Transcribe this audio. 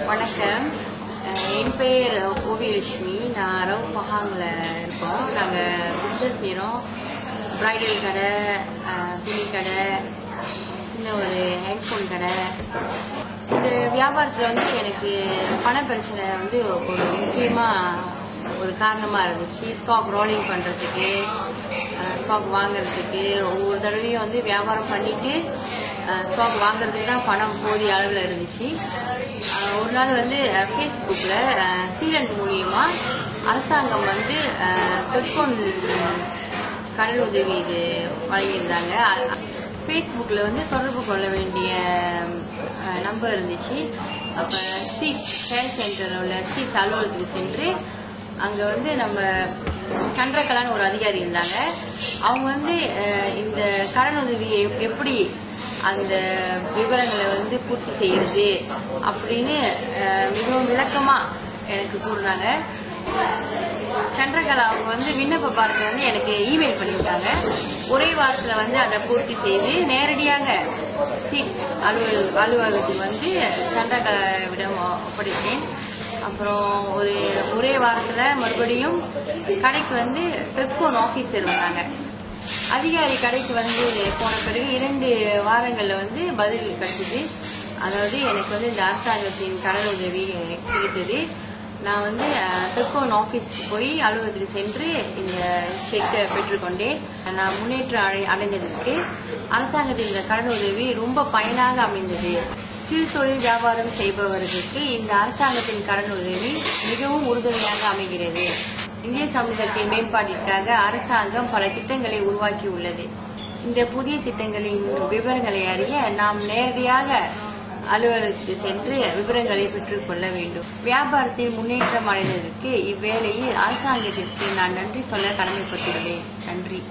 வணக்கம். என் பெயர் ஓவியலட்சுமி. நான் ரவு பஹாங்கில் இருக்கோம். நாங்கள் பிஸ்னஸ் செய்கிறோம். ப்ரைடல் கடை, துணி கடை, சின்ன ஒரு ஹெட்ஃபோன் கடை. இந்த வியாபாரத்தில் எனக்கு பண பிரச்சனை ஒரு முக்கியமாக ஒரு காரணமாக இருந்துச்சு. ஸ்டாக் ரோலிங் பண்ணுறதுக்கு, ஸ்டாக் வாங்கிறதுக்கு ஒவ்வொரு தடவையும் வியாபாரம் பண்ணிட்டு ஸ்டாக் வாங்குறதுக்கு தான் பணம் போதிய அளவில் இருந்துச்சு. ஒரு நாள் ஃபேஸ்புக்கில் சீலன் மூலியமா அரசாங்கம் பெட்கோன் கடன் உதவி இது வழங்கியிருந்தாங்க. ஃபேஸ்புக்கில் தொடர்பு கொள்ள வேண்டிய நம்பர் இருந்துச்சு. அப்போ ஸ்ட்ரீட் கேர் சென்டர் உள்ள ஸ்ட்ரீட் அலுவலகத்துக்கு சென்று அங்கே நம்ம சந்திரகலான்னு ஒரு அதிகாரி இருந்தாங்க. அவங்க இந்த கடன் உதவியை எப்படி அந்த விவரங்களை பூர்த்தி செய்யறது அப்படின்னு மிகவும் விளக்கமா எனக்கு கூறுறாங்க. சந்திரகலா அவங்க விண்ணப்ப பாரத்தை எனக்கு இமெயில் பண்ணிவிட்டாங்க. ஒரே வாரத்தில் அதை பூர்த்தி செய்து நேரடியாக சீட் அலுவலகத்துக்கு சந்திரகலாவிடம் ஒப்படைத்தேன். அப்புறம் ஒரே வாரத்தில் மறுபடியும் கடைக்கு பெட்கோன் ஆஃபீஸர் வந்தாங்க. அதிகாரி கடைக்கு போன பிறகு 2 வாரங்களில் பதில் கிடைச்சது. அதாவது எனக்கு இந்த அரசாங்கத்தின் கடன் உதவி கிடைத்தது. நான் பெட்கோன் ஆஃபீஸ்க்கு போய் அலுவலகத்தில் சென்று இந்த செக்கை பெற்றுக்கொண்டேன். நான் முன்னேற்றம் அடைந்ததற்கு அரசாங்கத்தின் இந்த கடன் உதவி ரொம்ப பயனாக அமைந்தது. சிறு தொழில் வியாபாரம் செய்பவர்களுக்கு இந்த அரசாங்கத்தின் கடன் உதவி மிகவும் உறுதுணையாக அமைகிறது. இந்திய சமூகத்தின் மேம்பாட்டிற்காக அரசாங்கம் பல திட்டங்களை உருவாக்கியுள்ளது. இந்த புதிய திட்டங்களின் விவரங்களை அறிய நாம் நேரடியாக அலுவலகத்துக்கு சென்று விவரங்களை பெற்றுக்கொள்ள வேண்டும். வியாபாரத்தில் முன்னேற்றம் அடைந்ததற்கு இவ்வேளையில் அரசாங்கத்திற்கு நான் நன்றி சொல்ல கடமைப்பட்டுள்ளேன். நன்றி.